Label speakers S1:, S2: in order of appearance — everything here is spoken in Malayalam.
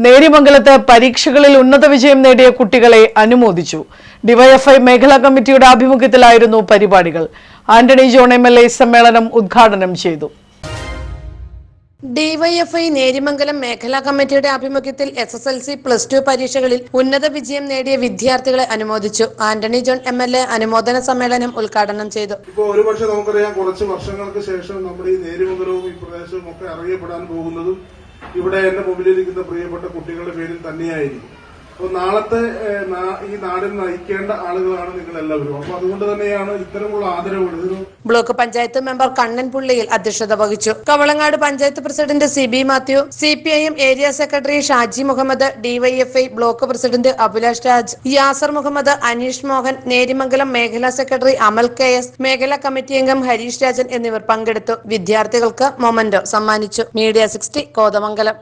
S1: നേര്യമംഗലത്ത് പരീക്ഷകളിൽ ഉന്നത വിജയം നേടിയ കുട്ടികളെ അനുമോദിച്ചു. ഡിവൈഎഫ്ഐ മേഖലാ കമ്മിറ്റിയുടെ ആഭിമുഖ്യത്തിലായിരുന്നു പരിപാടികൾ. ആന്റണി ജോൺ MLA സമ്മേളനം ഉദ്ഘാടനം ചെയ്തു.
S2: ഡിവൈഎഫ്ഐ നേര്യമംഗലം മേഖലാ കമ്മിറ്റിയുടെ ആഭിമുഖ്യത്തിൽ SSLC +2 പരീക്ഷകളിൽ ഉന്നത വിജയം നേടിയ വിദ്യാർത്ഥികളെ അനുമോദിച്ചു. ആന്റണി ജോൺ MLA അനുമോദന സമ്മേളനം ഉദ്ഘാടനം ചെയ്തു.
S3: ഇപ്പോൾ ഒരുപക്ഷെ നമുക്കറിയാം, കുറച്ച് വർഷങ്ങൾക്ക് ശേഷം നമ്മുടെ ഈ നേര്യമംഗലവും ഈ പ്രദേശവും ഒക്കെ അറിയപ്പെടാൻ പോകുന്നതും ഇവിടെ എന്റെ മുമ്പിലിരിക്കുന്ന പ്രിയപ്പെട്ട കുട്ടികളുടെ പേരിൽ തന്നെയായിരിക്കും. അപ്പോൾ നാളത്തെ ഈ നാടിനെ നയിക്കേണ്ട ആളുകളാണ് നിങ്ങൾ എല്ലാവരും. അപ്പൊ അതുകൊണ്ട് തന്നെയാണ് ഇത്തരമുള്ള ആദരവുകൾ.
S2: ബ്ലോക്ക് പഞ്ചായത്ത് മെമ്പർ കണ്ണൻ പുള്ളിയിൽ അധ്യക്ഷത വഹിച്ചു. Kavalangad panchayat president CB Mathew, CPIM area secretary Shaji Muhammad, DYFI block president Abhilash Raj, Yasar Muhammad, Aneesh Mohan, Neriyamangalam മേഖലാ സെക്രട്ടറി അമൽ KS, മേഖലാ കമ്മിറ്റി അംഗം ഹരീഷ് രാജൻ എന്നിവർ പങ്കെടുത്തു. വിദ്യാർത്ഥികൾക്ക് മൊമന്റോ സമ്മാനിച്ചു. മീഡിയ 60 കോതമംഗലം.